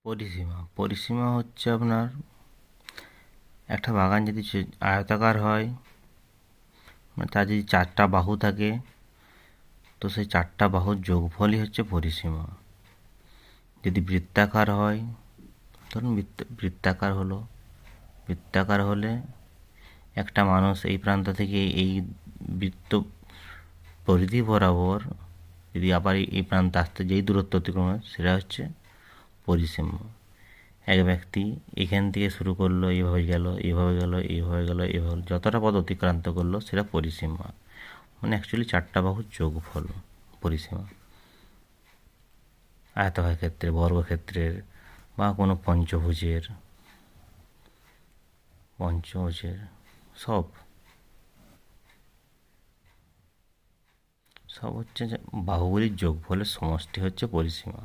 পরিসীমা পরিসীমা হচ্ছে আপনার একটা বাগান যদি আয়তাকার হয়, মানে তার যদি চারটা বাহু থাকে, তো সেই চারটা বাহুর যোগফলই হচ্ছে পরিসীমা। যদি বৃত্তাকার হয়, ধরুন বৃত্তাকার হলো, বৃত্তাকার হলে একটা মানুষ এই প্রান্ত থেকে এই বৃত্ত পরিধি বরাবর যদি আবার এই প্রান্তে আসতে যেই দূরত্ব অতিক্রম হয়, সেটা হচ্ছে পরিসীমা। এক ব্যক্তি এখান থেকে শুরু করলো, এইভাবে গেল, এইভাবে গেল, এইভাবে গেল, এইভাবে যতটা পথ অতিক্রান্ত করলো সেটা পরিসীমা। মানে অ্যাকচুয়ালি চারটা বাহুর যোগফল পরিসীমা। আয়তাকার ক্ষেত্রে, বর্গক্ষেত্রের বা কোনো পঞ্চভুজের সব সব হচ্ছে যে বাহুগুলির যোগফলের সমষ্টি হচ্ছে পরিসীমা।